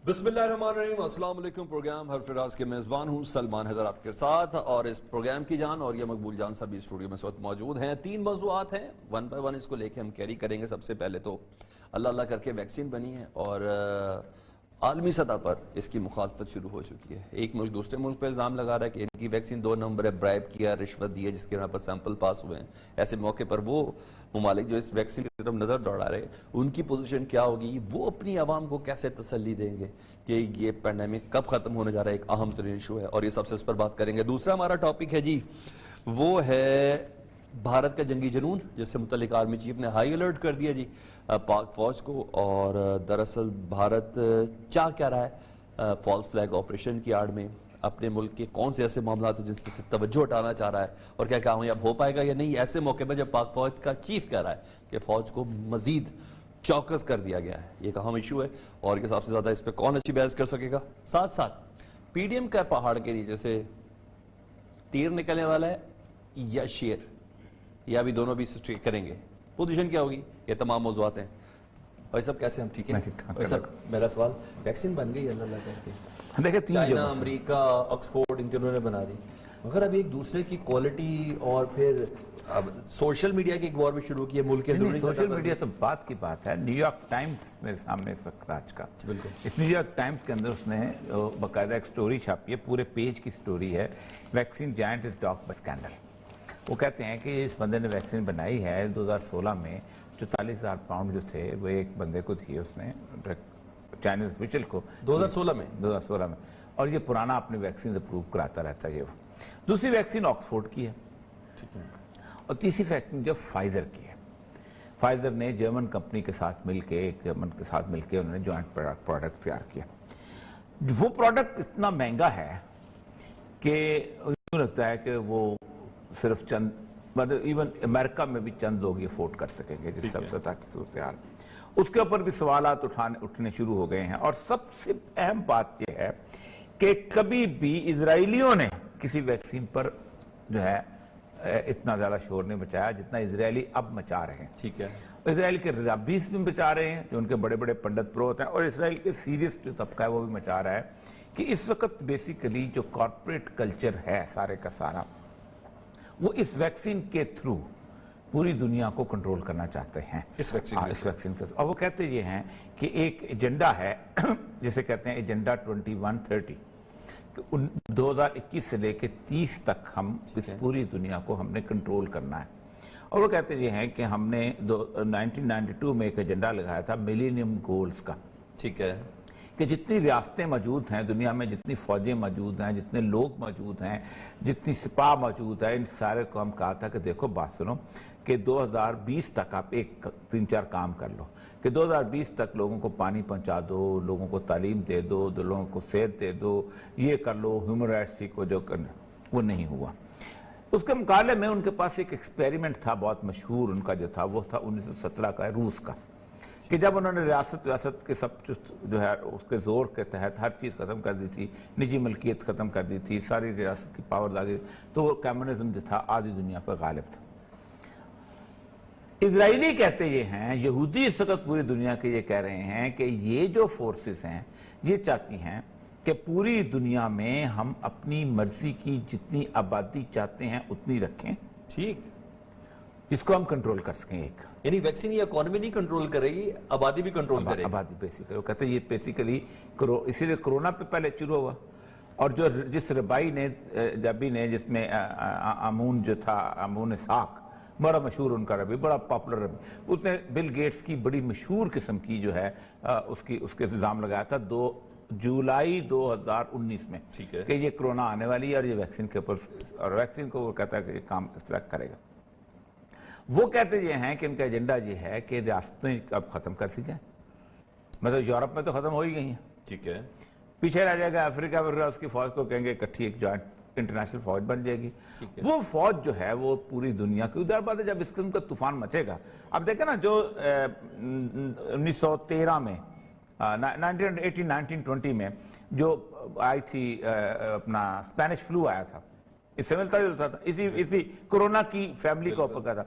बिस्मिल्लाहिर्रहमानिर्रहीम। अस्सलाम वालेकुम। प्रोग्राम हर फिराज के मेज़बान हूँ सलमान हैदर आपके साथ, और इस प्रोग्राम की जान और ये मकबूल जान सभी स्टूडियो में इस वक्त मौजूद हैं। 3 मौज़ूआत हैं, वन बाय वन इसको लेके हम कैरी करेंगे। सबसे पहले तो अल्लाह अल्लाह करके वैक्सीन बनी है और आलमी सतह पर इसकी मुखालफत शुरू हो चुकी है। एक मुल्क दूसरे मुल्क पर इल्ज़ाम लगा रहा है कि इनकी वैक्सीन 2 नंबर है, ब्राइब किया, रिश्वत दी है, जिसके यहाँ पर सैंपल पास हुए हैं। ऐसे मौके पर वो ममालिक जो इस वैक्सीन की तरफ नज़र दौड़ा रहे, उनकी पोजीशन क्या होगी, वो अपनी आवाम को कैसे तसल्ली देंगे कि ये पैंडेमिक कब ख़त्म होने जा रहा है, एक अहम तरीन इशू है और ये सबसे इस पर बात करेंगे। दूसरा हमारा टॉपिक है जी, वो है भारत का जंगी जुनून, जिससे मुतल्लिक आर्मी चीफ ने हाई अलर्ट कर दिया जी पाक फौज को। और दरअसल भारत चाह क्या रहा है फॉल्स फ्लैग ऑपरेशन की आड़ में, अपने मुल्क के कौन से ऐसे मामला हैं जिस पर से तवज्जो हटाना चाह रहा है और क्या कामयाब हो पाएगा या नहीं, ऐसे मौके पर जब पाक फौज का चीफ कह रहा है कि फौज को मजीद चौकस कर दिया गया है। ये एक अहम इशू है और के सबसे ज्यादा इस पर कौन अच्छी बहस कर सकेगा। साथ साथ पीडीएम का पहाड़ के नीचे से तीर निकलने वाला है या शेर, या अभी दोनों भी स्ट्रेट करेंगे, पोजीशन क्या होगी, ये तमाम मौजूआत हैं। भाई साहब कैसे, हम ठीक है? भाई साहब मेरा सवाल, वैक्सीन बन गई अल्लाह करके, देखिए चाइना, अमेरिका, ऑक्सफोर्ड, इन तीनों ने बना दी, मगर अभी एक दूसरे की क्वालिटी और फिर अब सोशल मीडिया की एक वॉर भी शुरू की है मुल्क के अंदर। सोशल मीडिया तो बात की बात है। न्यूयॉर्क टाइम्स मेरे सामने इस वक्त आज का, बिल्कुल, इस न्यूयॉर्क टाइम्स के अंदर उसने बाकायदा एक स्टोरी छापी है, पूरे पेज की स्टोरी है, vaccine giant is dog bye scandal. वो कहते हैं कि इस बंदे ने वैक्सीन बनाई है 2016 में, 44,000 पाउंड जो थे वो एक बंदे को दिए उसने, चाइनीज ऑफिशियल को, 2016 में, और ये पुराना अपनी वैक्सीन अप्रूव कराता रहता है। ये दूसरी वैक्सीन ऑक्सफोर्ड की है, ठीक है, और तीसरी वैक्सीन जो फाइजर की है। फाइजर ने जर्मन कंपनी के साथ मिलके उन्होंने जॉइंट प्रोडक्ट तैयार किया। वो प्रोडक्ट इतना महंगा है कि यूँ लगता है कि वो सिर्फ चंद, मतलब इवन अमेरिका में भी चंद लोग ये अफोर्ड कर सकेंगे जिस सब सतह की सूरत हाल। उसके ऊपर भी सवालात उठने शुरू हो गए हैं। और सबसे अहम बात यह है कि कभी भी इजरायलियों ने किसी वैक्सीन पर जो है इतना ज्यादा शोर नहीं मचाया जितना इजरायली अब मचा रहे हैं। ठीक है, इसराइल के रब्बीस भी मचा रहे हैं, जो उनके बड़े बड़े पंडित पुरोहित हैं, और इसराइल के सीरियस जो तबका है वो भी मचा रहा है कि इस वक्त बेसिकली जो कॉर्पोरेट कल्चर है सारे का सारा, वो इस वैक्सीन के थ्रू पूरी दुनिया को कंट्रोल करना चाहते हैं। इस वैक्सीन के थ्रू। और वो कहते ये हैं कि एक एजेंडा है जिसे कहते हैं एजेंडा 2130, 2021 से लेकर 30 तक हम इस पूरी दुनिया को हमने कंट्रोल करना है। और वो कहते ये हैं कि हमने 1992 में एक एजेंडा लगाया था मिलेनियम गोल्स का, ठीक है, कि जितनी रियासतें मौजूद हैं दुनिया में, जितनी फौजें मौजूद हैं, जितने लोग मौजूद हैं, जितनी सिपाह मौजूद है, इन सारे को हम कहा था कि देखो बात सुनो कि 2020 तक आप 3-4 काम कर लो कि 2020 तक लोगों को पानी पहुंचा दो, लोगों को तालीम दे दो, लोगों को सेहत दे दो, ये कर लो, ह्यूमन राइट्स को जो करना, वो नहीं हुआ। उसके मुकाबले में उनके पास एक एक्सपेरिमेंट था बहुत मशहूर, उनका जो था वो था 1917 का, रूस का, कि जब उन्होंने रियासत के सब जो है उसके जोर के तहत हर चीज़ खत्म कर दी थी, निजी मलकियत खत्म कर दी थी, सारी रियासत की पावर आ गई, तो वो कम्युनिज्म जो था आधी दुनिया पर गालिब था। इजरायली कहते ये हैं, यहूदी इस वक्त पूरी दुनिया के ये कह रहे हैं कि ये जो फोर्सेस हैं ये चाहती हैं कि पूरी दुनिया में हम अपनी मर्जी की जितनी आबादी चाहते हैं उतनी रखें, ठीक, इसको हम कंट्रोल कर सकें। एक यानी वैक्सीन ये इकोनॉमी नहीं कंट्रोल करेगी, आबादी भी कंट्रोल करेगी। आबादी बेसिकली वो कहते हैं ये बेसिकली इसीलिए कोरोना पे पहले शुरू हुआ। और जो जिस रबाई ने जिसमें अमून जो था, अमून साक, बड़ा मशहूर उनका रबी, बड़ा पॉपुलर रबी, उसने बिल गेट्स की बड़ी मशहूर किस्म की जो है उसके इल्जाम लगाया था 2 जुलाई 2019 में, ठीक है, कि ये कोरोना आने वाली है और ये वैक्सीन के ऊपर, और वैक्सीन को वो कहता है कि ये काम इस तरह करेगा। वो कहते ये हैं कि इनका एजेंडा ये है कि रियासतें अब खत्म कर दी जाए, मतलब यूरोप में तो खत्म हो ही गई हैं, ठीक है, पीछे रह जाएगा अफ्रीका वगैरह, उसकी फौज को कहेंगे इकट्ठी एक जॉइंट इंटरनेशनल फौज बन जाएगी। वो फौज जो है वो पूरी दुनिया की, उधर बात है जब इस किस्म का तूफान मचेगा। अब देखें ना, जो 1913 में 1920 में जो आई थी अपना स्पेनिश फ्लू आया था, इससे मिलता जुलता था, इसी कोरोना की फैमिली को पका था।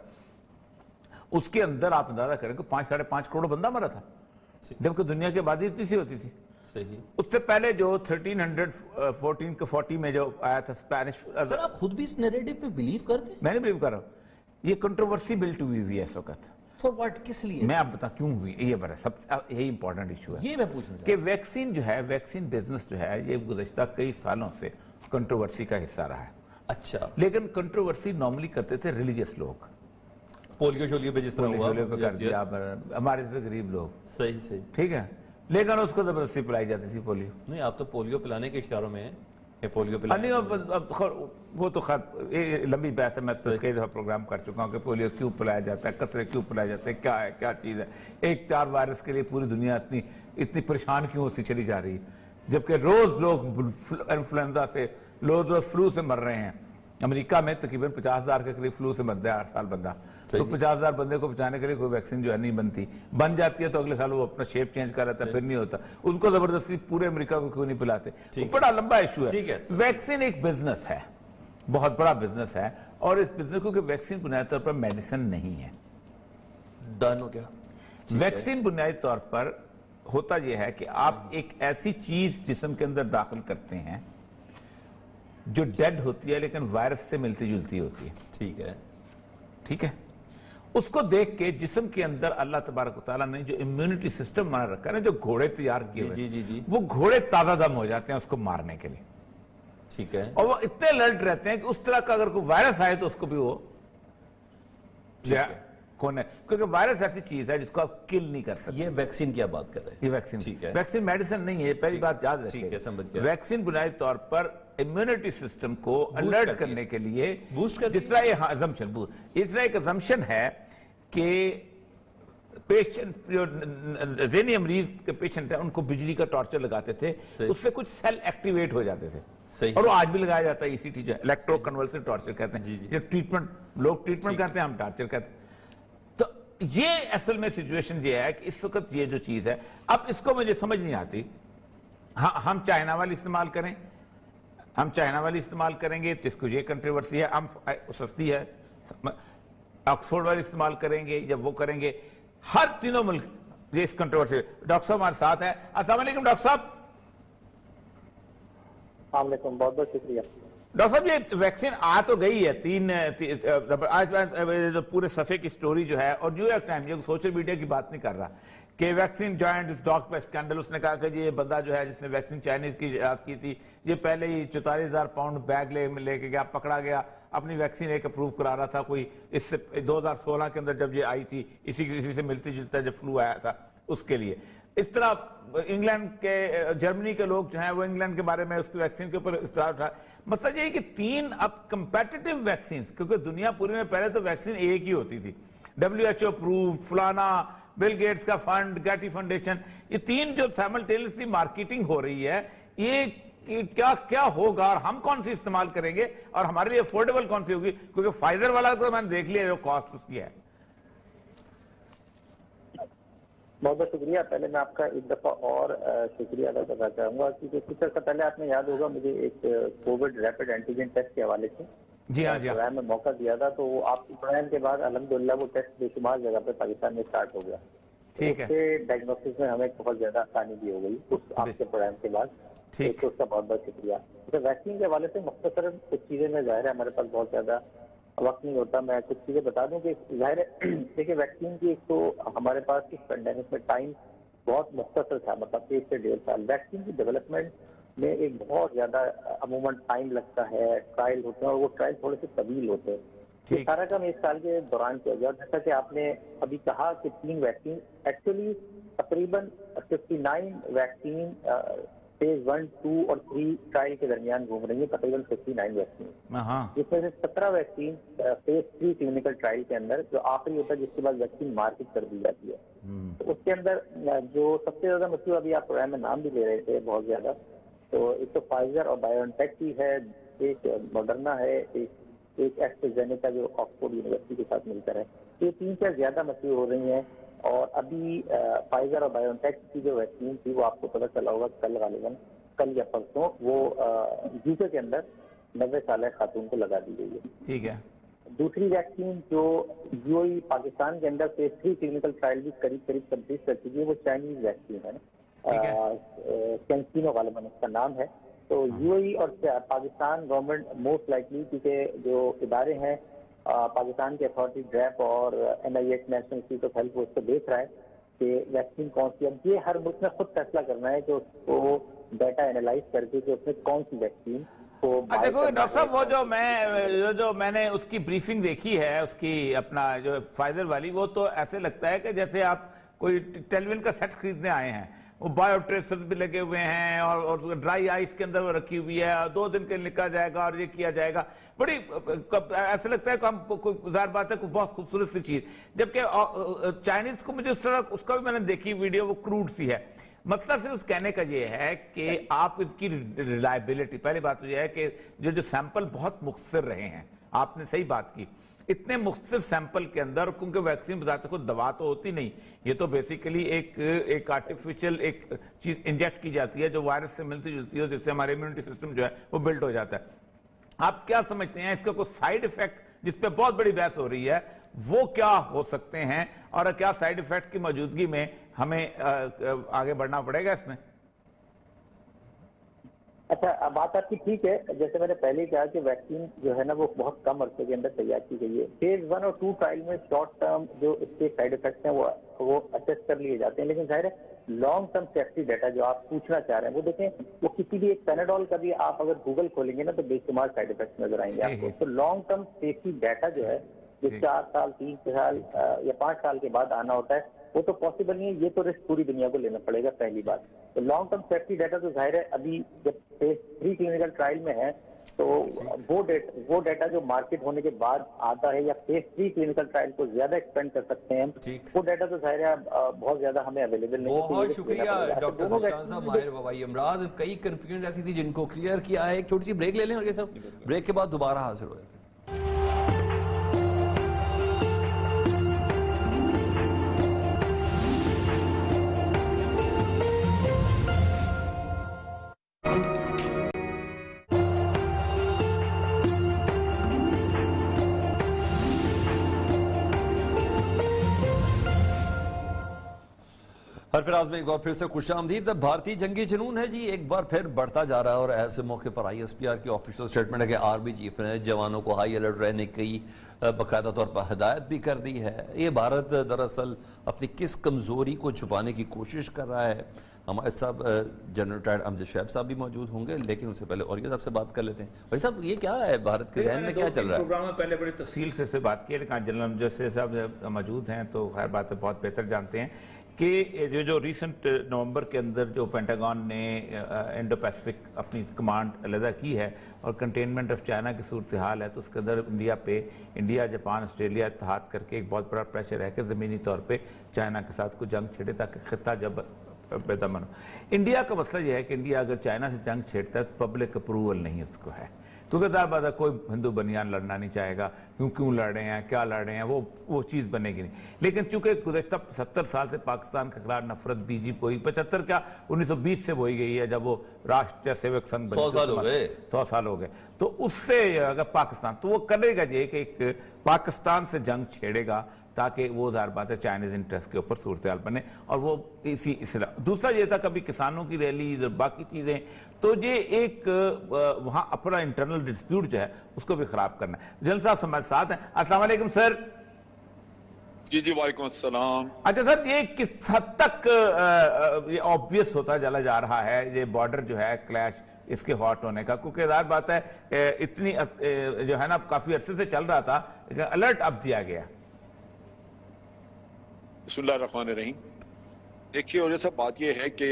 उसके अंदर आप अंदाजा करें कि 5-5.5 करोड़ बंदा मरा था, जबकि दुनिया की आबादी इतनी सी होती थी। صحیح. उससे पहले जो 1340 में जो आया था स्पेनिश, सर आप खुद भी इस नैरेटिव पे बिलीव करते हैं? मैं नहीं बिलीव कर रहा हूँ, ये कंट्रोवर्सी बिल्ट हुई हुई है इस वक्त. फॉर व्हाट, किस लिए? मैं आप बता क्यों हुई, ये बड़ा सब यही इंपॉर्टेंट इशू है ये मैं पूछना कि वैक्सीन जो है, वैक्सीन बिजनेस जो है, ये गुज़श्ता कई सालों से कंट्रोवर्सी का हिस्सा रहा है. अच्छा, लेकिन कंट्रोवर्सी नॉर्मली करते थे रिलीजियस लोग, पोलियो शोलियो पे जिस तरह हुआ, पोलियो पे कर Yes, दिया, yes. हमारे से गरीब लोग, सही सही. ठीक है, लेकिन उसको जबरदस्ती पिलाई जाती थी पोलियो. नहीं, आप तो पोलियो पिलाने के इशारों में हैं कि पोलियो नहीं, पिलाने. अब वो तो खैर लंबी बहस है, मैं तो कई दफा प्रोग्राम कर चुका हूँ कि पोलियो क्यों पिलाया जाता है, कतरे क्यों पिलाए जाते हैं, क्या है, क्या चीज़ है, एक 4 वायरस के लिए पूरी दुनिया इतनी परेशान क्यों होती चली जा रही है, जबकि रोज लोग इन्फ्लुएंजा से, रोज फ्लू से मर रहे हैं. अमेरिका में तकरीबन 50,000 के करीब फ्लू से मरता है हर साल बंदा. तो 50,000 बंदे को बचाने के लिए कोई वैक्सीन जो है नहीं बनती, बन जाती है तो अगले साल वो अपना शेप चेंज कर रहा था, फिर नहीं होता. उनको जबरदस्ती पूरे अमेरिका को क्यों नहीं पिलाते? तो बड़ा लंबा इशू है. वैक्सीन एक बिजनेस है, बहुत बड़ा बिजनेस है, और इस बिजनेस को वैक्सीन बुनियादी तौर पर मेडिसिन नहीं है. डन हो गया. वैक्सीन बुनियादी तौर पर होता यह है कि आप एक ऐसी चीज जिस्म के अंदर दाखिल करते हैं जो डेड होती है लेकिन वायरस से मिलती जुलती होती है. ठीक है, ठीक है, उसको देख के जिस्म के अंदर अल्लाह तबारक व तआला ने जो इम्यूनिटी सिस्टम बना रखा है ना, जो घोड़े तैयार किए हुए, जी, वो घोड़े ताजा दम हो जाते हैं उसको मारने के लिए. ठीक है, और वो इतने अलर्ट रहते हैं कि उस तरह का अगर कोई वायरस आए तो उसको भी वो कौन है, क्योंकि वायरस ऐसी चीज है जिसको आप किल नहीं कर सकते. ये वैक्सीन की आप बात कर रहे हैं? ये वैक्सीन, ठीक है, वैक्सीन मेडिसिन नहीं है, पहली बात याद रखिए. ठीक है, समझ गया. वैक्सीन बुनियादी तौर पर इम्यूनिटी सिस्टम को अलर्ट करने के लिए बूस्ट कर, जिस तरह ये अजम्पशन, इस तरह एक अजम्पशन है कि पेशेंट जो ज़हनी मरीज के पेशेंट है उनको बिजली का टॉर्चर लगाते थे, उससे कुछ सेल एक्टिवेट हो जाते थे. सही. और वो आज भी लगाया जाता है, ईसीटी जो इलेक्ट्रो कन्वल्सिव टॉर्चर कहते हैं, ये ट्रीटमेंट, लोग ट्रीटमेंट कहते हैं, हम टॉर्चर कहते हैं. तो ये असल में सिचुएशन ये है कि इस वक्त ये जो चीज है, अब इसको मुझे समझ नहीं आती. हाँ, हम चाइना वाली इस्तेमाल करें, हम चाइना वाली इस्तेमाल करेंगे तो इसको ये कंट्रोवर्सी है, हम सस्ती है, ऑक्सफोर्ड वाली इस्तेमाल करेंगे, जब वो करेंगे, हर तीनों मुल्क ये इस कंट्रोवर्सी. डॉक्टर साहब हमारे साथ है. अस्सलाम वालेकुम डॉक्टर साहब. बहुत बहुत शुक्रिया. डॉक्टर साहब, ये वैक्सीन आ तो गई है, आज पूरे सफे की स्टोरी जो है, और न्यूयॉर्क टाइम, ये सोशल मीडिया की बात नहीं कर रहा कि वैक्सीन जॉइंट इस डॉग पे स्कैंडल, उसने कहा कि ये बंदा जो है जिसने वैक्सीन चाइनीज की इजाद की थी, ये पहले ही 44,000 पाउंड बैग लेके गया, पकड़ा गया, अपनी वैक्सीन एक अप्रूव करा रहा था कोई, इससे 2016 के अंदर जब ये आई थी, इसी से मिलती जुलता जब फ्लू आया था उसके लिए. इस तरह इंग्लैंड के, जर्मनी के लोग जो हैं वो इंग्लैंड के बारे में उसकी वैक्सीन के ऊपर इस्तेमाल उठा. मतलब ये है कि 3 अब कंपेटिटिव वैक्सीन, क्योंकि दुनिया पूरी में पहले तो वैक्सीन एक ही होती थी, WHO अप्रूव, फलाना, बिल गेट्स का फंड, गैटी फाउंडेशन, ये 3 जो साइमल्टेनियसली मार्केटिंग हो रही है, ये क्या क्या होगा और हम कौन सी इस्तेमाल करेंगे और हमारे लिए अफोर्डेबल कौन सी होगी, क्योंकि फाइजर वाला तो मैंने देख लिया जो कॉस्ट उसकी है. बहुत बहुत शुक्रिया. पहले मैं आपका एक दफा और शुक्रिया अदा करना चाहूंगा, क्योंकि कुछ अर्सा पहले आपने याद होगा मुझे एक कोविड रैपिड एंटीजन टेस्ट के हवाले से जी हाँ प्रोग्राम में मौका दिया था, तो आपके प्रोग्राम के बाद अल्हम्दुलिल्लाह वो टेस्ट बेशुमार जगह पे पाकिस्तान में स्टार्ट हो गया. ठीक है, उससे डायग्नोसिस में हमें बहुत ज्यादा आसानी भी हो गई उस आपके प्रोग्राम के बाद. ठीक, तो उसका बहुत बहुत शुक्रिया. तो वैक्सीन के हवाले से मुख्तसर कुछ चीजें में जाहिर है हमारे पास बहुत ज्यादा वक्त नहीं होता, मैं कुछ चीजें बता दूं कि जाहिर है देखिए वैक्सीन की एक तो हमारे पास इस पेंडेमिक में टाइम बहुत मुख्तसर था, मतलब 1 से 1.5 साल. वैक्सीन की डेवलपमेंट में एक बहुत ज्यादा अमूमन टाइम लगता है, ट्रायल होते हैं और वो ट्रायल थोड़े से तवील होते हैं. ये सारा काम 1 साल के दौरान किया गया. जैसा कि आपने अभी कहा कि 3 वैक्सीन, एक्चुअली तकरीबन 59 वैक्सीन फेज 1, 2 और 3 ट्रायल के दरमियान घूम रही है, तकरीबन 59 वैक्सीन, जिसमें से 17 वैक्सीन फेज 3 क्लिनिकल ट्रायल के अंदर जो आखिरी होता है, जिसके बाद वैक्सीन मार्केट कर दी जाती है. तो उसके अंदर जो सबसे ज्यादा मशहूर, अभी आप प्रोग्राम में नाम भी ले रहे थे बहुत ज्यादा, तो एक तो फाइजर और बायोनटेक की है, एक मॉडर्ना है, एक एस्ट्राजेनेका जो ऑक्सफोर्ड यूनिवर्सिटी के साथ मिलकर है. ये 3 से ज्यादा मशहूर हो रही हैं. और अभी फाइजर और बायोनटेक की जो वैक्सीन थी वो आपको पता चला होगा कल गालिबन, कल या परसों, वो यूके के अंदर 90 साल खातून को लगा दी गई है. ठीक है. दूसरी वैक्सीन जो यूएई पाकिस्तान के अंदर फेज 3 क्लिनिकल ट्रायल भी करीब कंप्लीट कर चुकी है, वो चाइनीज वैक्सीन है. कैंसिनो गालिबन उसका नाम है। तो यूएई और पाकिस्तान गवर्नमेंट मोस्ट लाइकली, क्योंकि जो इदारे हैं पाकिस्तान की अथॉरिटी ड्रैप और NIH national institute of health, वो उसको देख रहा है कि वैक्सीन कौन सी। अब ये हर मुल्क ने खुद फैसला करना है कि उसको डाटा एनालाइज करके कि उसमें कौन सी वैक्सीन को। देखो डॉक्टर साहब, वो जो मैंने उसकी ब्रीफिंग देखी है, उसकी अपना जो फाइजर वाली, वो तो ऐसे लगता है कि जैसे आप कोई टेलीविजन का सेट खरीदने आए हैं। वो बायो ट्रेसर्स भी लगे हुए हैं और ड्राई आइस के अंदर वो रखी हुई है, 2 दिन के लिखा जाएगा और ये किया जाएगा। बड़ी ऐसा लगता है कि हम ज़ाहिर बात है बहुत खूबसूरत सी चीज। जबकि चाइनीज को मुझे उसका भी मैंने देखी वीडियो, वो क्रूड सी है। मतलब सिर्फ कहने का ये है कि आप इसकी रिलायबिलिटी, पहली बात तो ये है कि जो सैंपल बहुत मुख्तसर रहे हैं, आपने सही बात की, इतने मुख्तसर सैंपल के अंदर, क्योंकि वैक्सीन बताते को दवा तो होती नहीं, ये तो बेसिकली एक आर्टिफिशियल एक चीज इंजेक्ट की जाती है जो वायरस से मिलती जुलती है, जिससे हमारे इम्यूनिटी सिस्टम जो है वो बिल्ड हो जाता है। आप क्या समझते हैं इसका कोई साइड इफेक्ट, जिस पे बहुत बड़ी बहस हो रही है, वो क्या हो सकते हैं और क्या साइड इफेक्ट की मौजूदगी में हमें आगे बढ़ना पड़ेगा इसमें? अच्छा, बात आपकी ठीक है। जैसे मैंने पहले कहा कि वैक्सीन जो है ना वो बहुत कम अरसे के अंदर तैयार की गई है। फेज 1 और 2 ट्रायल में शॉर्ट टर्म जो इसके साइड इफेक्ट्स हैं वो असेस कर लिए जाते हैं, लेकिन जाहिर है लॉन्ग टर्म सेफ्टी डाटा जो आप पूछना चाह रहे हैं वो देखें, वो किसी भी एक पैनाडोल का भी आप अगर गूगल खोलेंगे ना तो बेशुमार साइड इफेक्ट्स नजर आएंगे आपको। तो लॉन्ग टर्म सेफ्टी डाटा जो है जो 4 साल 3 साल या 5 साल के बाद आना होता है, वो तो पॉसिबल नहीं है। ये तो रिस्क पूरी दुनिया को लेना पड़ेगा, पहली बात। तो लॉन्ग टर्म सेफ्टी डाटा तो जाहिर है अभी जब फेज 3 क्लिनिकल ट्रायल में है तो वो डाटा जो मार्केट होने के बाद आता है या फेज 3 क्लिनिकल ट्रायल को ज्यादा एक्सपेंड कर सकते हैं, वो डाटा तो जाहिर है बहुत ज्यादा हमें अवेलेबल नहीं है। बहुत शुक्रिया डॉक्टर ज़फरान साहब, माहिर वबाई अमराज। कई कंफ्यूजन ऐसी थी जिनको क्लियर किया है। एक छोटी सी ब्रेक ले लें और ये सब ब्रेक के बाद दोबारा हाजिर हो जाते हैं। हरफराज में एक बार फिर से खुशामदीद। भारतीय जंगी जुनून है जी, एक बार फिर बढ़ता जा रहा है और ऐसे मौके पर ISPR की ऑफिशियल स्टेटमेंट है कि आर्मी चीफ ने जवानों को हाई अलर्ट रहने की बाकायदा तौर पर हिदायत भी कर दी है। ये भारत दरअसल अपनी किस कमजोरी को छुपाने की कोशिश कर रहा है। हमारे साहब जनरल रिटायर्ड अमजद शैब साहब भी मौजूद होंगे, लेकिन उससे पहले और ये सबसे बात कर लेते हैं। भाई साहब, ये क्या है भारत के जहन में, क्या चल रहा है? प्रोग्राम में पहले बड़ी तफसील से बात की, लेकिन जनरल अमजद साहब मौजूद हैं तो खैर बात बहुत बेहतर जानते हैं कि जो रिसेंट नवंबर के अंदर जो पेंटागन ने इंडो पैसिफिक अपनी कमांड अलहदा की है और कंटेनमेंट ऑफ चाइना की सूरत हाल है, तो उसके अंदर इंडिया जापान ऑस्ट्रेलिया इत्तेहाद करके एक बहुत बड़ा प्रेशर है कि ज़मीनी तौर पे चाइना के साथ कोई जंग छेड़े ताकि खिता जब बेदमन हो। इंडिया का मसला यह है कि इंडिया अगर चाइना से जंग छेड़ता है तो पब्लिक अप्रूवल नहीं उसको है, क्योंकि ज़ाहिर बात है कोई हिंदू बनियान लड़ना नहीं चाहेगा, क्यों लड़ रहे हैं, क्या लड़ रहे हैं, वो चीज़ बनेगी नहीं। लेकिन चूंकि गुज़श्ता 70 साल से पाकिस्तान के खिलाफ नफरत बीजी कोई 75 क्या 1920 से बोई गई है, जब वो राष्ट्रीय सेवक संघ 100 साल हो गए, 100 साल हो गए। तो उससे अगर पाकिस्तान तो वो करेगा ये कि एक पाकिस्तान से जंग छेड़ेगा ताकि वो ज़ाहिर बात है चाइनीज इंटरेस्ट के ऊपर सूरत हाल बने, और वो दूसरा ये था कभी किसानों की रैली बाकी चीज़ें, तो ये एक वहाँ अपना इंटरनल डिस्प्यूट जो है उसको भी खराब करना है। जनरल साहब हमारे साथ हैं। अस्सलाम वालेकुम सर। जी वालेकुम अस्सलाम। अच्छा सर, ये किस हद तक ये ऑब्वियस होता चला जा रहा है ये बॉर्डर जो है क्लैश इसके हॉट होने का, क्योंकि ज़ाहिर बात है इतनी जो है ना काफी अरसे से चल रहा था, अलर्ट अब दिया गया। बिस्मिल्लाहिर्रहमानिर्रहीम। देखिए, और सब बात यह है कि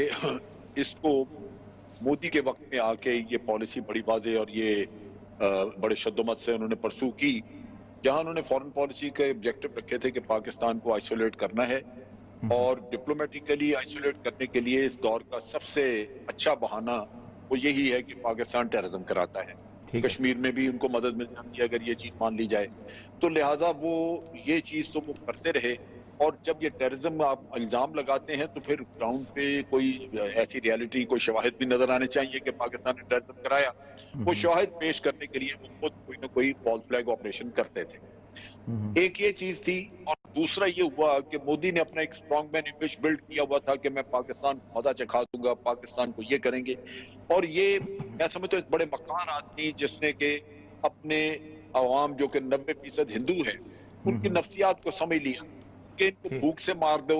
इसको मोदी के वक्त में आके ये पॉलिसी बड़ी वाज़ेह और ये बड़े शद्दोमत से उन्होंने परसू की, जहां उन्होंने फॉरेन पॉलिसी के ऑब्जेक्टिव रखे थे कि पाकिस्तान को आइसोलेट करना है, और डिप्लोमेटिकली आइसोलेट करने के लिए इस दौर का सबसे अच्छा बहाना वो यही है कि पाकिस्तान टेररिज्म कराता है। कश्मीर में भी उनको मदद मिल जाती है अगर ये चीज मान ली जाए, तो लिहाजा वो ये चीज तो वो करते रहे। और जब ये टेररिज्म आप इल्जाम लगाते हैं तो फिर ग्राउंड पे कोई ऐसी रियलिटी, कोई शवाहिद भी नजर आने चाहिए कि पाकिस्तान ने टेररिज्म कराया। वो शवाहिद पेश करने के लिए वो खुद कोई ना कोई फॉल्स फ्लैग ऑपरेशन करते थे। एक ये चीज थी, और दूसरा ये हुआ कि मोदी ने अपना एक स्ट्रॉन्ग मैन इमेज बिल्ड किया हुआ था कि मैं पाकिस्तान को मजा चखा दूंगा, पाकिस्तान को ये करेंगे। और ये मैं समझता हूं एक बड़े मकान आदमी जिसने के अपने अवाम जो कि 90% हिंदू है, उनकी नफ्सियात को समझ लिया कि इनको भूख से मार दो,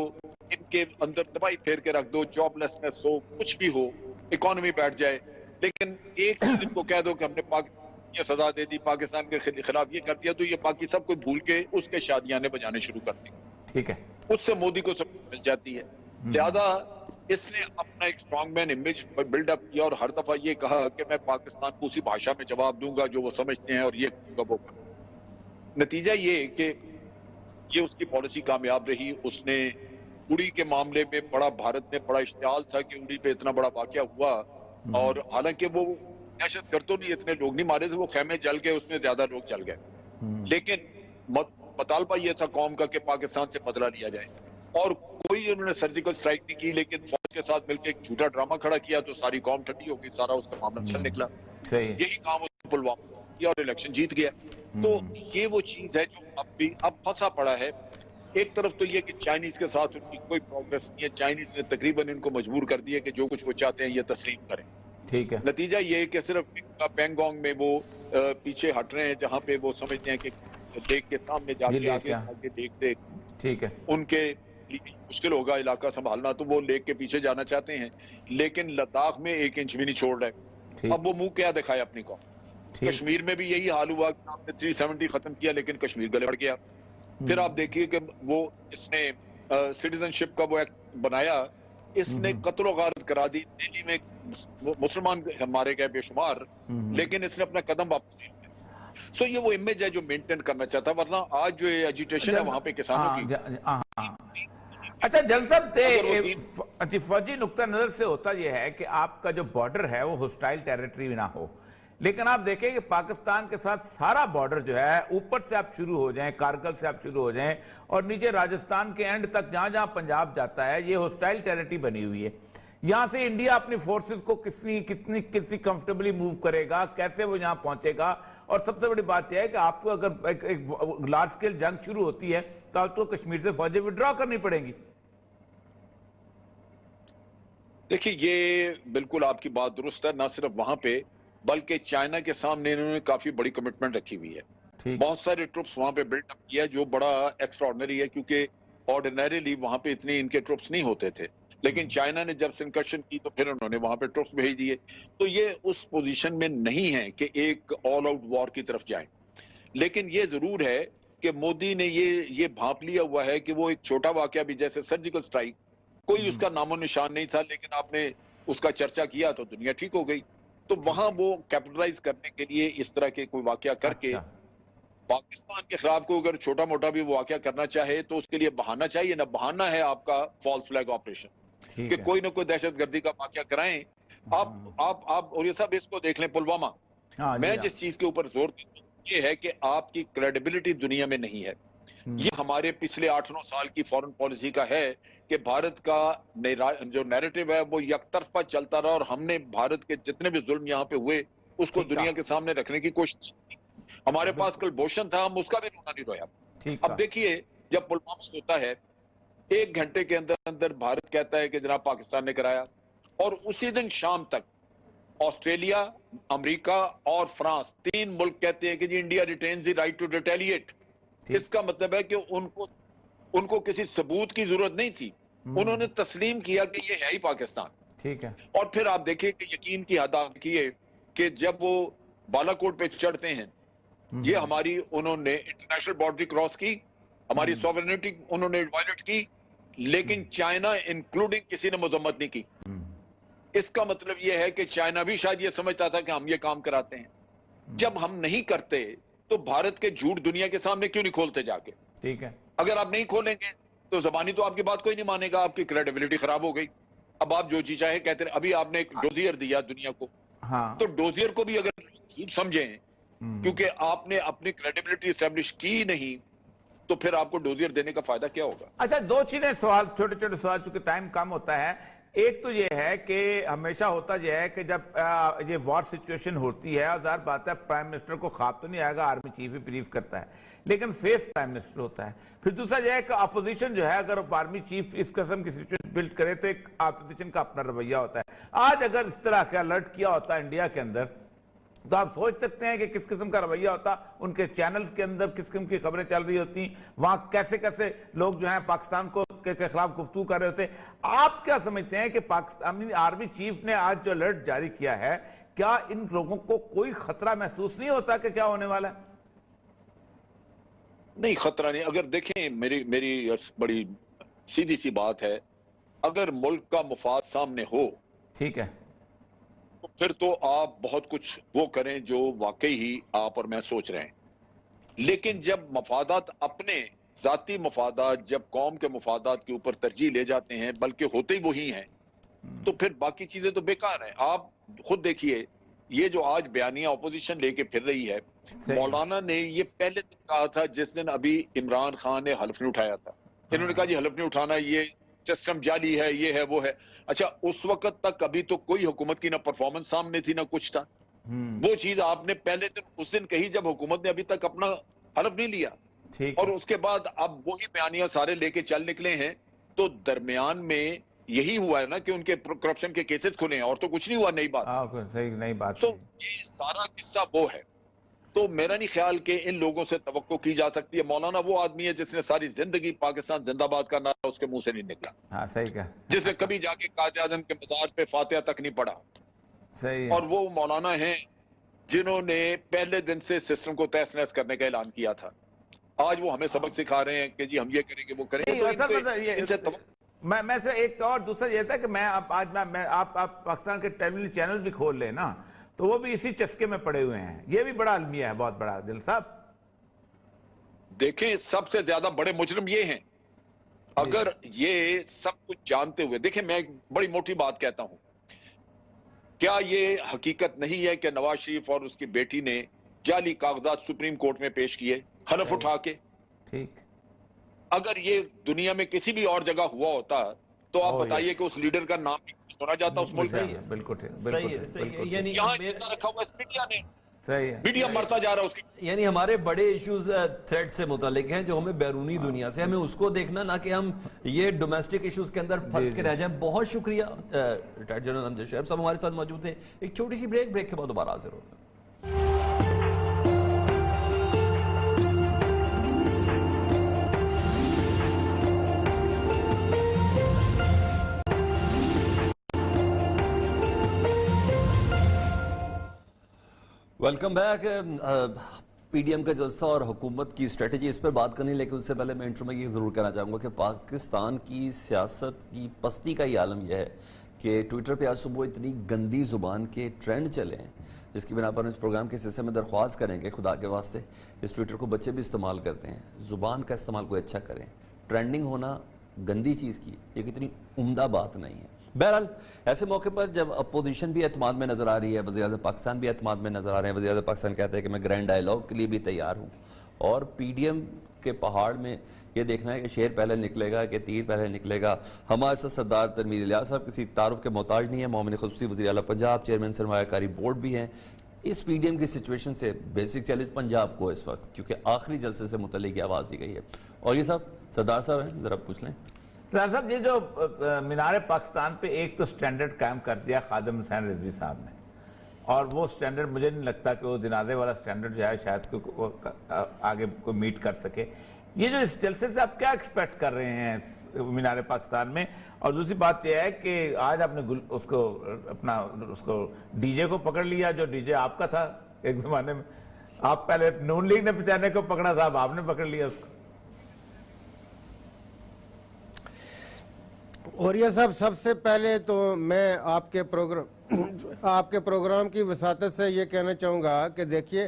इनके अंदर दवाई फेर के रख दो, जॉबलेसनेस हो, कुछ भी हो, इकोनॉमी बैठ जाए, लेकिन एक चीज इनको कह दो कि हमने पाकिस्तान ये सजा दे दी, पाकिस्तान के खिलाफ ये कर दिया, तो ये बाकी सब कुछ भूल के उसके शादियाने बजाने शुरू कर दी। ठीक है, उससे मोदी को सब मिल जाती है। लिहाजा इसने अपना एक स्ट्रॉन्ग मैन इमेज बिल्डअप किया और हर दफा ये कहा कि मैं पाकिस्तान को उसी भाषा में जवाब दूंगा जो वो समझते हैं और ये करूंगा वो करूंगा। नतीजा ये कि ये उसकी पॉलिसी कामयाब रही। उसने उड़ी के मामले में बड़ा, भारत में बड़ा इश्तिहाल था कि उड़ी पे इतना बड़ा वाकया हुआ, और हालांकि वो दहशत गर्दों ने इतने लोग नहीं मारे थे, वो खेमे जल गए, उसमें ज्यादा लोग जल गए, लेकिन मतालबा ये था कौम का कि पाकिस्तान से बदला लिया जाए, और कोई उन्होंने सर्जिकल स्ट्राइक नहीं की, लेकिन फौज के साथ मिलकर एक झूठा ड्रामा खड़ा किया तो सारी कौम ठंडी हो गई, सारा उसका मामला चल निकला। यही काम उसने पुलवामा किया और इलेक्शन जीत गया। तो ये वो चीज है जो अब फंसा पड़ा है। एक तरफ तो ये कि चाइनीज के साथ उनकी कोई प्रोग्रेस नहीं है, चाइनीज ने तकरीबन इनको मजबूर कर दिया कि जो कुछ वो चाहते हैं ये तस्लीम करें। ठीक है, नतीजा ये है कि सिर्फ पेंगोंग में वो पीछे हट रहे हैं, जहां पे वो समझते हैं कि लेक के सामने जाके आगे देखते, ठीक है, उनके मुश्किल होगा इलाका संभालना, तो वो लेक के पीछे जाना चाहते हैं, लेकिन लद्दाख में 1 इंच भी नहीं छोड़ रहे। अब वो मुंह क्या दिखाए अपनी को। कश्मीर में भी यही हाल हुआ कि आपने 370 खत्म किया लेकिन कश्मीर गले बढ़ गया। फिर आप देखिए कि वो इसने सिटीजनशिप का वो एक्ट बनाया, इसने कत्ल गारत करा दी, दिल्ली में मुसलमान मारे गए बेशुमार, लेकिन इसने अपना कदम वापस नहीं लिया। सो ये वो इमेज है जो मेंटेन करना चाहता, वरना आज जो एजिटेशन है वहां पे किसानों की। अच्छा जन साहब, फौजी नुक्ता नजर से होता यह है कि आपका जो बॉर्डर है वो होस्टाइल टेरिटरी ना हो, लेकिन आप देखें कि पाकिस्तान के साथ सारा बॉर्डर जो है, ऊपर से आप शुरू हो जाएं, कारगिल से आप शुरू हो जाएं और नीचे राजस्थान के एंड तक जहां जहां पंजाब जाता है, ये होस्टाइल टेरिटरी बनी हुई है। यहां से इंडिया अपनी फोर्सेस को कितनी कंफर्टेबली मूव करेगा, कैसे वो यहां पहुंचेगा? और सबसे बड़ी बात यह है कि आपको अगर एक लार्ज स्केल जंग शुरू होती है तो आपको कश्मीर से फौजें विड्रॉ करनी पड़ेंगी। देखिए ये बिल्कुल आपकी बात दुरुस्त है, ना सिर्फ वहां पे बल्कि चाइना के सामने इन्होंने काफी बड़ी कमिटमेंट रखी हुई है। बहुत सारे ट्रुप्स वहां पे बिल्डअप किया जो बड़ा एक्स्ट्राऑर्डिनरी है, क्योंकि ऑर्डिनरीली वहां पे इतने इनके ट्रुप्स नहीं होते थे, लेकिन चाइना ने जब इंकर्शन की तो फिर उन्होंने वहां पे ट्रुप्स भेज दिए। तो ये उस पोजीशन में नहीं है कि एक ऑल आउट वॉर की तरफ जाएं, लेकिन ये जरूर है कि मोदी ने ये भांप लिया हुआ है कि वो एक छोटा वाकया भी जैसे सर्जिकल स्ट्राइक, कोई उसका नामो निशान नहीं था, लेकिन आपने उसका चर्चा किया तो दुनिया ठीक हो गई। तो वहां वो कैपिटलाइज करने के लिए इस तरह के कोई वाकया करके पाकिस्तान के खिलाफ को अगर छोटा मोटा भी वो वाकया करना चाहे तो उसके लिए बहाना चाहिए ना। बहाना है आपका फॉल्स फ्लैग ऑपरेशन कि कोई ना कोई दहशतगर्दी का वाकया कराएं। आप और ये सब इसको देख लें, पुलवामा। मैं जिस चीज के ऊपर जोर देता हूं ये है कि आपकी क्रेडिबिलिटी दुनिया में नहीं है। ये हमारे पिछले 8-9 साल की फॉरेन पॉलिसी का है कि भारत का जो नैरेटिव है वो यकतरफा चलता रहा और हमने भारत के जितने भी जुल्म यहाँ पे हुए उसको दुनिया के सामने रखने की कोशिश की। हमारे पास कल भूषण था, हम उसका भी रोना नहीं रोया। अब देखिए जब पुलवामा होता है 1 घंटे के अंदर अंदर भारत कहता है कि जनाब पाकिस्तान ने कराया, और उसी दिन शाम तक ऑस्ट्रेलिया, अमेरिका और फ्रांस 3 मुल्क कहते हैं कि जी India retains the right to retaliate. इसका मतलब है कि उनको किसी सबूत की जरूरत नहीं थी, उन्होंने तस्लीम किया कि ये है ही पाकिस्तान। ठीक है। और फिर आप देखिए कि यकीन की हद रखिए कि जब वो बालाकोट पे चढ़ते हैं, ये हमारी उन्होंने इंटरनेशनल बाउंड्री क्रॉस की, हमारी सॉवरेनिटी उन्होंने वायलेट की, लेकिन चाइना इंक्लूडिंग किसी ने मजम्मत नहीं की। इसका मतलब यह है कि चाइना भी शायद ये समझता था कि हम ये काम कराते हैं। जब हम नहीं करते तो भारत के झूठ दुनिया के सामने क्यों नहीं खोलते जाके? ठीक है। अगर आप नहीं खोलेंगे तो जबानी तो आपकी बात कोई नहीं मानेगा, आपकी क्रेडिबिलिटी खराब हो गई। अब आप जो जी चाहे कहते रहे। अभी आपने एक डोजियर दिया दुनिया को, तो डोजियर को भी अगर झूठ समझें क्योंकि आपने अपनी क्रेडिबिलिटी एस्टेब्लिश की नहीं, तो फिर आपको डोजियर देने का फायदा क्या होगा? अच्छा 2 चीजें सवाल, छोटे छोटे सवाल, चूंकि टाइम कम होता है। ایک تو یہ ہے کہ ہمیشہ ہوتا یہ ہے کہ جب یہ وار سچویشن ہوتی ہے اور ظاہر بات ہے پرائم منسٹر کو خواب تو نہیں آئے گا، آرمی چیف ہی بریف کرتا ہے، لیکن فیس پرائم منسٹر ہوتا ہے۔ پھر دوسرا یہ ہے کہ اپوزیشن جو ہے اگر آرمی چیف اس قسم کی سچویشن بلڈ کرے تو ایک اپوزیشن کا اپنا رویہ ہوتا ہے۔ آج اگر اس طرح کا الرٹ کیا ہوتا ہے انڈیا کے اندر تو آپ سوچ سکتے ہیں کہ کس قسم کا رویہ ہوتا، ان کے چینلز کے اندر کس قسم کی خبریں چل رہی ہوتی، وہاں کیسے کیسے لوگ جو ہیں پاکستان کے خلاف گفتگو کر رہے ہوتے۔ آپ کیا سمجھتے ہیں کہ پاکستانی آرمی چیف نے آج جو الرٹ جاری کیا ہے، کیا ان لوگوں کو کوئی خطرہ محسوس نہیں ہوتا کہ کیا ہونے والا ہے؟ نہیں، خطرہ نہیں۔ اگر دیکھیں میری بڑی سیدھی سی بات ہے، اگر ملک کا مفاد سامنے ہو ٹھیک ہے، پھر تو آپ بہت کچھ وہ کریں جو واقعی ہی آپ اور میں سوچ رہے ہیں، لیکن جب مفادات اپنے ذاتی مفادات جب قوم کے مفادات کے اوپر ترجیح لے جاتے ہیں، بلکہ ہوتے ہی وہی ہیں، تو پھر باقی چیزیں تو بیکار ہیں۔ آپ خود دیکھیے یہ جو آج بیانیہ اپوزیشن لے کے پھر رہی ہے، مولانا نے یہ پہلے دن کہا تھا جس دن ابھی عمران خان نے حلف نہیں اٹھایا تھا، انہوں نے کہا جی حلف نہیں اٹھانا، یہ سسٹم جعلی ہے، یہ ہے وہ ہے۔ اچھا، اس وقت تک ابھی تو کوئی حکومت کی نہ پرفارمنس سامنے تھی نہ کچھ تھا، وہ چیز آپ نے پہلے دن اس دن کہی جب حکومت نے ابھی تک اپنا حلف نہیں لیا، اور اس کے بعد اب وہی بیانیاں سارے لے کے چل نکلے ہیں۔ تو درمیان میں یہی ہوا ہے نا کہ ان کے کرپشن کے کیسز کھلے ہیں، اور تو کچھ نہیں ہوا۔ نئی بات صحیح، نئی بات۔ تو یہ سارا قصہ وہ ہے۔ تو میرا نہیں خیال کہ ان لوگوں سے توقع کی جا سکتی ہے۔ مولانا وہ آدمی ہے جس نے ساری زندگی پاکستان زندہ باد کا نعرہ اس کے منہ سے نہیں نکلا، ہاں صحیح کہا، جس نے کبھی جا کے قائد اعظم کے مزار پہ فاتحہ تک نہیں پڑھا۔ صحیح، اور وہ مولانا ہیں جنہوں نے پہلے دن سے سسٹم کو تہس نہس کرنے کا اعلان کیا تھا۔ آج وہ ہمیں سبق سکھا رہے ہیں کہ جی ہم یہ کریں گے وہ کریں گے۔ میں سے ایک اور دوسرا یہ تھا کہ میں آج آپ پاکستان کے ٹیلی ویژن چینل بھی کھول لیں نا تو وہ بھی اسی چسکے میں پڑے ہوئے ہیں۔ یہ بھی بڑا المیہ ہے، بہت بڑا۔ دل صاحب دیکھیں، سب سے زیادہ بڑے مجرم یہ ہیں۔ اگر یہ سب کچھ جانتے ہوئے، دیکھیں میں ایک بڑی موٹی بات کہتا ہوں، کیا یہ حقیقت نہیں ہے کہ نواز شریف اور اس کی بیٹی نے جعلی کاغذات سپریم کورٹ میں پیش کیے حلف اٹھا کے؟ ٹھیک، اگر یہ دنیا میں کسی بھی اور جگہ ہوا ہوتا تو آپ بتائیے کہ اس لیڈر کا نام سنا جاتا اس ملک میں؟ بالکل ٹھیک، صحیح، یعنی یہاں اتنا رکھا ہوا اس میڈیا نے، صحیح ہے، میڈیا مرتا جا رہا ہے اس کی۔ یعنی ہمارے بڑے ایشوز تھریٹ سے متعلق ہیں جو ہمیں بیرونی دنیا سے، ہمیں اس کو دیکھنا نہ کہ ہم یہ ڈومیسٹک ایشوز کے اندر پھنس کے رہ جائیں۔ بہت شکریہ ریٹائرڈ جنرل امجد شعیب صاحب ہمارے ساتھ موجود تھے۔ ایک چھوٹی سی بریک کے بعد دوبارہ حاضر ہوتے ہیں۔ Welcome back. P D M کا جلسہ اور حکومت کی اسٹریٹجی، اس پر بات کرنی، لیکن اس سے پہلے میں انٹرو میں یہ ضرور کہنا چاہوں گا کہ پاکستان کی سیاست کی پستی کا یہ عالم یہ ہے کہ ٹویٹر پہ آج صبح اتنی گندی زبان کے ٹرینڈ چلے ہیں جس کی بنا پر اس پروگرام کے سلسلے میں درخواست کریں گے خدا کے واسطے اس ٹویٹر کو بچے بھی استعمال کرتے ہیں، زبان کا استعمال کوئی اچھا کریں۔ ٹرینڈنگ ہونا گندی چیز کی یہ کتنی عمدہ بات نہیں ہے۔ بہرحال ایسے موقع پر جب اپوزیشن بھی اعتماد میں نظر آ رہی ہے، وزیر اعظم پاکستان بھی اعتماد میں نظر آ رہے ہیں، وزیر اعظم پاکستان کہتے ہیں کہ میں گرینڈ ڈائیلاگ کے لیے بھی تیار ہوں، اور پی ڈی ایم کے پہاڑ میں یہ دیکھنا ہے کہ شیر پہلے نکلے گا کہ تیر پہلے نکلے گا۔ ہمارے ساتھ سردار تنویر الیاس صاحب کسی تعارف کے محتاج نہیں ہے، مومن خصوصی وزیر اعلیٰ پنجاب، چیئرمین سرمایہ کاری بورڈ بھی ہیں۔ اس پی ڈی ایم کی سچویشن سے بیسک چیلنج پنجاب کو اس وقت، کیونکہ آخری جلسے سے متعلق آواز دی گئی ہے، اور یہ سب سردار صاحب ہیں، ذرا پوچھ لیں۔ سردار صاحب یہ جو مینار پاکستان پہ ایک تو سٹینڈرڈ قائم کر دیا خادم حسین رضوی صاحب نے، اور وہ سٹینڈرڈ مجھے نہیں لگتا کہ وہ جنازے والا سٹینڈرڈ جو ہے شاید آگے کوئی میٹ کر سکے۔ یہ جو اس جلسے سے آپ کیا ایکسپیکٹ کر رہے ہیں مینار پاکستان میں؟ اور دوسری بات یہ ہے کہ آج آپ نے اس کو ڈی جے کو پکڑ لیا، جو ڈی جے آپ کا تھا ایک زمانے میں، آپ پہلے نون لیگ نے پچانے کو پکڑا صاحب، آپ نے پکڑ لیا اس کو۔ اوریہ صاحب، سب سے پہلے تو میں آپ کے پروگرام کی وساطت سے یہ کہنا چاہوں گا کہ دیکھیے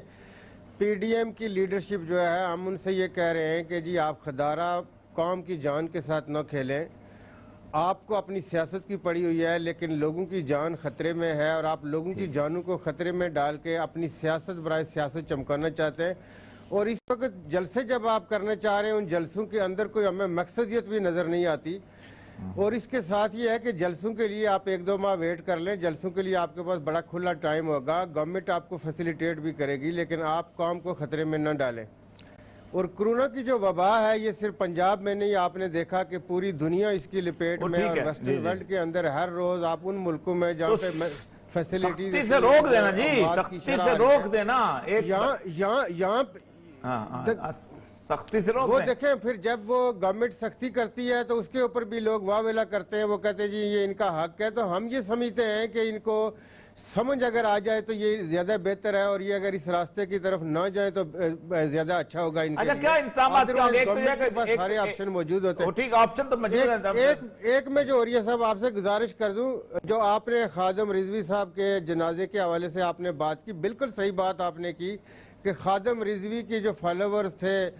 پی ڈی ایم کی لیڈرشپ جو ہے، ہم ان سے یہ کہہ رہے ہیں کہ جی آپ خدارہ قوم کی جان کے ساتھ نہ کھیلیں۔ آپ کو اپنی سیاست کی پڑی ہوئی ہے، لیکن لوگوں کی جان خطرے میں ہے، اور آپ لوگوں کی جانوں کو خطرے میں ڈال کے اپنی سیاست برائے سیاست چمکانا چاہتے ہیں۔ اور اس وقت جلسے جب آپ کرنا چاہ رہے ہیں، ان جلسوں کے اندر کوئی ہمیں مقصدیت بھی نظر نہیں آتی۔ اور اس کے ساتھ یہ ہے کہ جلسوں کے لیے آپ 1-2 ماہ ویٹ کر لیں. جلسوں کے لیے آپ کے پاس بڑا کھلا ٹائم ہوگا. گورنمنٹ آپ کو فیسیلیٹیٹ بھی کرے گی, لیکن آپ کام کو خطرے میں نہ ڈالیں. اور کرونا کی جو وبا ہے یہ صرف پنجاب میں نہیں, آپ نے دیکھا کہ پوری دنیا اس کی لپیٹ میں, اور ویسٹرن ورلڈ کے اندر ہر روز آپ ان ملکوں میں جہاں پہ فیسیلیٹیز سختی سے روک دینا جی, سختی سے روک دینا. یہاں سختی سے روک وہ دیں. دیکھیں پھر جب وہ گورنمنٹ سختی کرتی ہے تو اس کے اوپر بھی لوگ واہ ویلا کرتے ہیں. وہ کہتے ہیں جی یہ ان کا حق ہے. تو ہم یہ سمجھتے ہیں کہ ان کو سمجھ اگر آ جائے تو یہ زیادہ بہتر ہے, اور یہ اگر اس راستے کی طرف نہ جائیں تو زیادہ اچھا ہوگا ان کے لیے. کیا انتظامات کیا ہوگے؟ گورنمنٹ کے پاس سارے آپشن موجود ہوتے ہیں. ٹھیک, آپشن تو موجود ہیں. ایک میں جو اوریہ صاحب آپ سے گزارش کر دوں, جو آپ نے خادم رضوی صاحب کے جنازے کے حوالے سے آپ نے بات کی, بالکل صحیح بات آپ نے کی کہ خادم رضوی کے جو فالوورز تھے,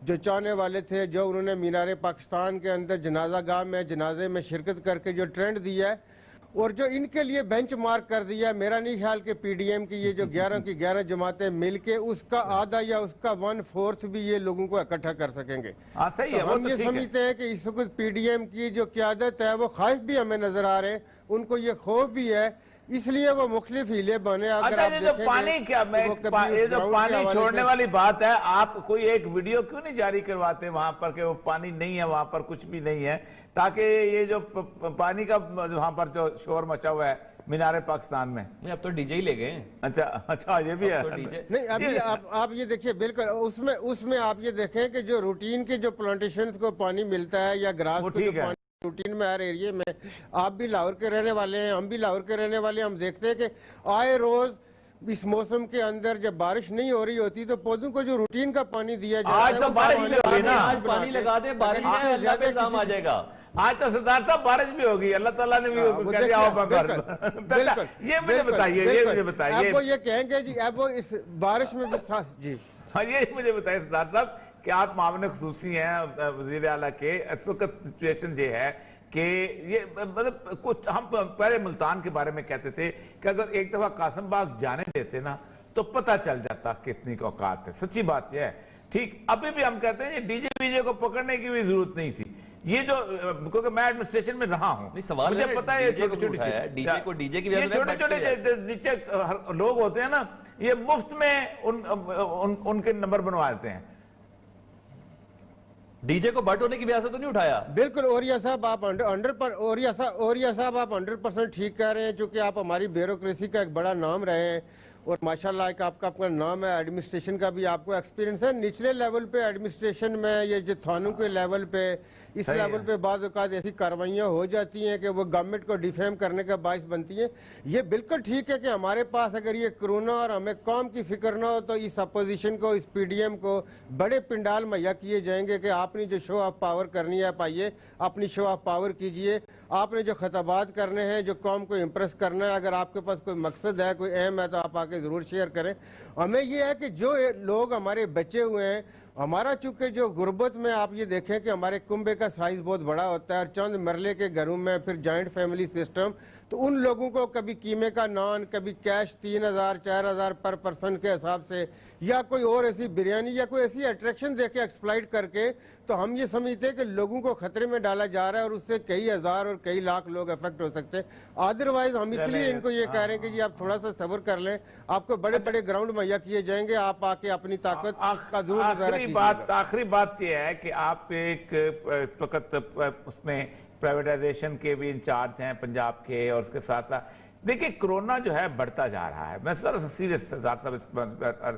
جو چاہنے والے تھے, جو انہوں نے مینار پاکستان کے اندر جنازہ گاہ میں جنازے میں شرکت کر کے جو ٹرینڈ دیا ہے اور جو ان کے لیے بینچ مارک کر دیا, میرا نہیں خیال کہ پی ڈی ایم کی یہ جو 11 کی 11 جماعتیں مل کے اس کا آدھا یا اس کا 1/4 بھی یہ لوگوں کو اکٹھا کر سکیں گے. ہم یہ سمجھتے ہیں کہ اس وقت پی ڈی ایم کی جو قیادت ہے وہ خائف بھی ہمیں نظر آ رہے ہیں, ان کو یہ خوف بھی ہے, اس لیے وہ مختلف ہیلے بنے. اگر آپ جو پانی کیا, یہ جو پانی چھوڑنے والی بات ہے, آپ کوئی ایک ویڈیو کیوں نہیں جاری کرواتے وہاں پر کہ وہ پانی نہیں ہے, وہاں پر کچھ بھی نہیں ہے, تاکہ یہ جو پانی کا وہاں پر جو شور مچا ہوا ہے مینار پاکستان میں. اب تو ڈی جے ہی لے گئے. اچھا یہ بھی ہے. نہیں, ابھی آپ یہ دیکھیے, بالکل اس میں آپ یہ دیکھیں کہ جو روٹین کے جو پلانٹیشنز کو پانی ملتا ہے یا گراس کو جو پانی روٹین میں ہر ایریے میں, آپ بھی لاہور کے رہنے والے ہیں, ہم بھی لاہور کے رہنے والے ہیں, ہم دیکھتے ہیں کہ آئے روز اس موسم کے اندر جب بارش نہیں ہو رہی ہوتی تو پودوں کو جو روٹین کا پانی دیا جاتا ہے, آج تو بارش بھی ہوگی نا, آج پانی لگا دیں, بارش سے اللہ کا الزام آ جائے گا. آج تو سردار صاحب بارش بھی ہوگی, اللہ تعالیٰ نے بھی کہہ دیا ہوگا. یہ مجھے بتائیے, اب وہ یہ کہیں گے جی اب وہ اس بارش میں بھی جی ہاں یہ مجھے بتائیے سردار صاحب کہ آپ معاون خصوصی ہیں وزیر اعلیٰ کے, اس وقت سچویشن یہ ہے کہ یہ مطلب کچھ ہم پہلے ملتان کے بارے میں کہتے تھے کہ اگر ایک دفعہ قاسم باغ جانے دیتے نا تو پتہ چل جاتا کتنی کا اوقات ہے. سچی بات یہ ہے. ٹھیک, ابھی بھی ہم کہتے ہیں ڈی جے کو پکڑنے کی بھی ضرورت نہیں تھی. یہ جو کیونکہ میں ایڈمنسٹریشن میں رہا ہوں, مجھے پتا ہے ڈی جے کی وجہ سے چھوٹے چھوٹے نیچے لوگ ہوتے ہیں نا, یہ مفت میں ان کے نمبر بنوا دیتے ہیں. ڈی جے کو بٹ ہونے کی وجہ سے تو نہیں اٹھایا. بالکل اوریہ صاحب آپ 100% ٹھیک کہہ رہے ہیں, چونکہ آپ ہماری بیوروکریسی کا ایک بڑا نام رہے ہیں, اور ماشاءاللہ ایک آپ کا اپنا نام ہے, ایڈمنسٹریشن کا بھی آپ کو ایکسپیرینس ہے. نچلے لیول پہ ایڈمنسٹریشن میں یہ جو تھانوں کے لیول پہ, اس لیول پہ بعض اوقات ایسی کاروائیاں ہو جاتی ہیں کہ وہ گورنمنٹ کو ڈیفیم کرنے کا باعث بنتی ہیں. یہ بالکل ٹھیک ہے کہ ہمارے پاس اگر یہ کرونا اور ہمیں قوم کی فکر نہ ہو تو اس اپوزیشن کو, اس پی ڈی ایم کو بڑے پنڈال مہیا کیے جائیں گے کہ آپ نے جو شو آف پاور کرنی ہے پائیے, اپنی شو آف پاور کیجئے. آپ نے جو خطابات کرنے ہیں, جو قوم کو امپریس کرنا ہے, اگر آپ کے پاس کوئی مقصد ہے, کوئی اہم ہے تو آپ آ کے ضرور شیئر کریں. ہمیں یہ ہے کہ جو لوگ ہمارے بچے ہوئے ہیں, ہمارا چونکہ جو غربت میں آپ یہ دیکھیں کہ ہمارے کنبے کا سائز بہت بڑا ہوتا ہے, اور چند مرلے کے گھروں میں پھر جوائنٹ فیملی سسٹم, تو ان لوگوں کو کبھی قیمے کا نان, کبھی کیش 3000-4000 پر پرسن کے حساب سے, یا کوئی اور ایسی بریانی یا کوئی ایسی اٹریکشن دے کے ایکسپلائٹ کر کے, تو ہم یہ سمجھتے ہیں کہ لوگوں کو خطرے میں ڈالا جا رہا ہے, اور اس سے کئی ہزار اور کئی لاکھ لوگ افیکٹ ہو سکتے ہیں. ادروائز ہم اس لیے ان کو یہ کہہ رہے ہیں کہ جی آپ تھوڑا سا صبر کر لیں, آپ کو بڑے بڑے گراؤنڈ مہیا کیے جائیں گے, آپ آ کے اپنی طاقت کا ضرور مظاہرہ کیجیے. آخری بات یہ ہے کہ آپ ایک اس وقت اس میں پرائیویٹائزیشن کے بھی انچارج ہیں پنجاب کے, اور اس کے ساتھ ساتھ دیکھیں کرونا جو ہے بڑھتا جا رہا ہے. میں ذرا سیریس سردار صاحب,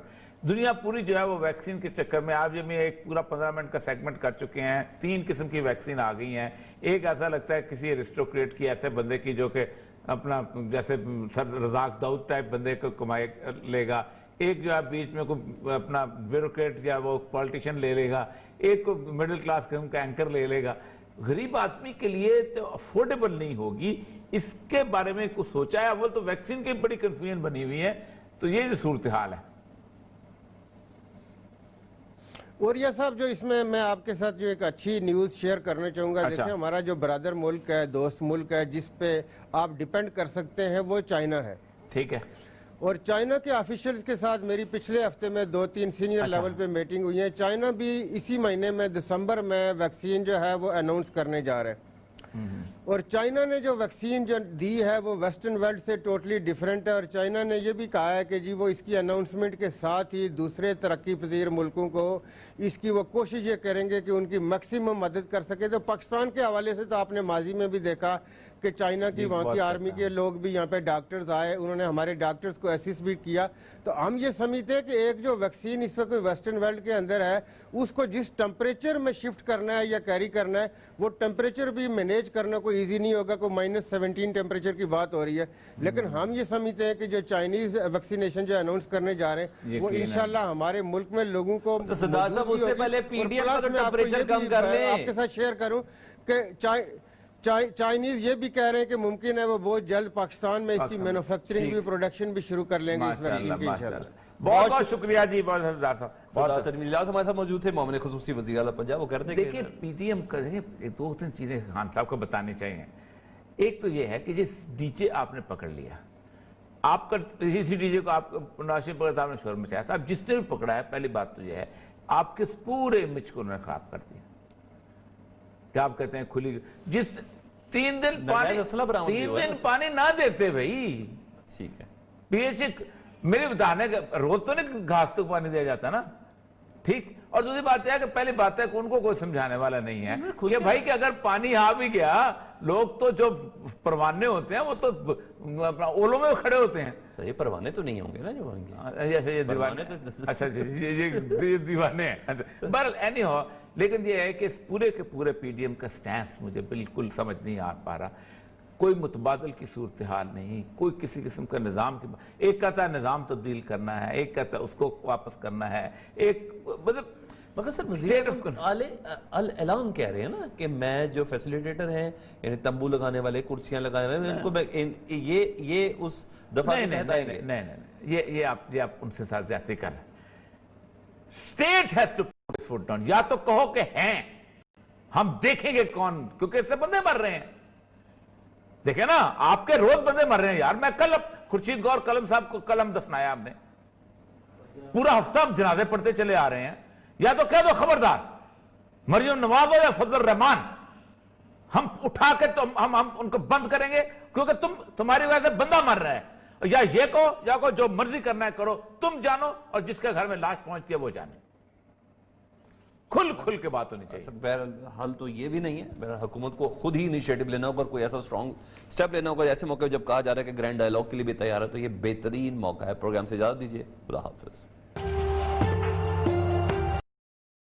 دنیا پوری جو ہے وہ ویکسین کے چکر میں, آپ جب میں ایک پورا 15 منٹ کا سیگمنٹ کر چکے ہیں, 3 قسم کی ویکسین آ گئی ہیں. ایک ایسا لگتا ہے کسی ایرسٹوکریٹ کی, ایسے بندے کی جو کہ اپنا جیسے سر رزاق داؤد ٹائپ بندے کو کمائے لے گا, ایک جو ہے بیچ میں کوئی اپنا بیوروکریٹ یا وہ پالیٹیشین لے لے گا, ایک کو مڈل کلاس قسم کا اینکر لے لے گا. غریب آدمی کے لیے تو افورڈیبل نہیں ہوگی. اس کے بارے میں کچھ سوچا ہے؟ اول تو ویکسین کی بڑی کنفیوژن بنی ہوئی ہے, تو یہ جو صورتحال ہے. اوریہ صاحب, جو اس میں آپ کے ساتھ جو ایک اچھی نیوز شیئر کرنا چاہوں گا, دیکھیں ہمارا جو برادر ملک ہے, دوست ملک ہے, جس پہ آپ ڈیپینڈ کر سکتے ہیں, وہ چائنا ہے. ٹھیک ہے, اور چائنا کے آفیشلز کے ساتھ میری پچھلے ہفتے میں 2-3 سینئر لیول پہ میٹنگ ہوئی ہے. چائنا بھی اسی مہینے میں دسمبر میں ویکسین جو ہے وہ اناؤنس کرنے جا رہے ہیں. اور چائنا نے جو ویکسین جو دی ہے وہ ویسٹرن ورلڈ سے ٹوٹلی ڈیفرنٹ ہے، اور چائنا نے یہ بھی کہا ہے کہ جی وہ اس کی اناؤنسمنٹ کے ساتھ ہی دوسرے ترقی پذیر ملکوں کو اس کی وہ کوشش یہ کریں گے کہ ان کی میکسیمم مدد کر سکے۔ تو پاکستان کے حوالے سے تو آپ نے ماضی میں بھی دیکھا کہ چائنا کی وہاں کی آرمی کے لوگ بھی یہاں پہ ڈاکٹرز آئے، انہوں نے ہمارے ڈاکٹرز کو اسسٹ بھی کیا۔ تو ہم یہ سمجھتے ہیں کہ ایک جو ویکسین اس وقت ویسٹرن ورلڈ کے اندر ہے اس کو جس ٹمپریچر میں شفٹ کرنا ہے یا کیری کرنا ہے وہ ٹمپریچر بھی مینیج کرنا کوئی ایزی نہیں ہوگا، کوئی -17 ٹمپریچر کی بات ہو رہی ہے، لیکن ہم یہ سمجھتے ہیں کہ جو چائنیز ویکسینیشن جو اناؤنس کرنے جا رہے ہیں وہ انشاءاللہ ہمارے ملک میں لوگوں کو سردار صاحب اس سے پہلے پی ڈی ایم کا ٹمپریچر کم کر لیں۔ آپ کے ساتھ شیئر کروں کہ چائنیز یہ بھی کہہ رہے ہیں کہ ممکن ہے وہ بہت جلد پاکستان میں اس کی مینوفیکچرنگ بھی پروڈکشن بھی شروع کر لیں گے اس ویکسین کی انشاءاللہ۔ بہت بہت شکریہ جی، بہت سردار صاحب۔ سردار تنویر اجلاس ہمارے ساتھ موجود تھے، معاون خصوصی وزیر اعلیٰ پنجاب، وہ کرتے ہیں دیکھیں پی ڈی ایم کا دو تین چیزیں خان صاحب کو بتانی چاہیے۔ ایک تو یہ ہے کہ جس ڈی جے آپ نے پکڑ لیا، آپ کا اسی ڈی جے کو آپ ناشی پکڑا تھا، آپ نے شور مچایا تھا، اب جس نے بھی پکڑا ہے پہلی بات تو یہ ہے آپ کے پورے امیج کو انہوں نے خراب کر دیا۔ کیا آپ کہتے ہیں کھلی جس 3 دن پانی نہ دیتے بھائی، ٹھیک ہے پی ایچ میرے بتانے کا روز تو نہیں گھاس تو پانی دیا جاتا نا، ٹھیک۔ اور دوسری بات یہ ہے کہ پہلی بات ہے کہ ان کو کوئی سمجھانے والا نہیں ہے کہ بھائی کہ اگر پانی آ بھی گیا، لوگ تو جو پروانے ہوتے ہیں وہ تو اپنا اولوں میں کھڑے ہوتے ہیں۔ یہ پروانے تو نہیں ہوں گے نا جو ہوں گے، جیسے یہ دیوانے، اچھا یہ دیوانے ہیں۔ بہرحال اینی ہو، لیکن یہ ہے کہ اس پورے کے پورے پی ڈی ایم کا سٹینس مجھے بالکل سمجھ نہیں آ پا رہا۔ کوئی متبادل کی صورتحال نہیں، کوئی کسی قسم کا نظام کی، ایک کہتا ہے نظام تبدیل کرنا ہے، ایک کہتا ہے اس کو واپس کرنا ہے، ایک مطلب مگر سر وزیر اعلان کہہ رہے ہیں نا کہ میں جو فیسیلیٹیٹر ہیں یعنی تمبو لگانے والے، کرسیاں لگانے والے، ان کو یہ اس دفعہ نہیں، یہ آپ ان سے ساتھ زیادتی کر رہے ہیں۔ State has to put its foot down, یا تو کہو کہ ہیں، ہم دیکھیں گے کون، کیونکہ اس سے بندے مر رہے ہیں۔ دیکھیں نا آپ کے روز بندے مر رہے ہیں یار۔ میں کل خورشید غور قلم صاحب کو قلم دفنایا ہم نے، پورا ہفتہ ہم جنازے پڑھتے چلے آ رہے ہیں۔ یا تو کہہ دو خبردار مریم نواز ہو یا فضل الرحمان، ہم اٹھا کے ہم ان کو بند کریں گے کیونکہ تمہاری وجہ سے بندہ مر رہا ہے۔ یا یہ کہو یا کو جو مرضی کرنا ہے کرو، تم جانو اور جس کے گھر میں لاش پہنچتی ہے وہ جانے۔ کھل کے بات ہونی چاہیے۔ بہرحال حل تو یہ بھی نہیں ہے، بہرحال حکومت کو خود ہی انیشیٹو لینا ہوگا، کوئی ایسا اسٹرانگ سٹیپ لینا ہوگا۔ ایسے موقع جب کہا جا رہا ہے کہ گرینڈ ڈائیلاگ کے لیے بھی تیار ہے تو یہ بہترین موقع ہے۔ پروگرام سے اجازت دیجیے، خدا حافظ۔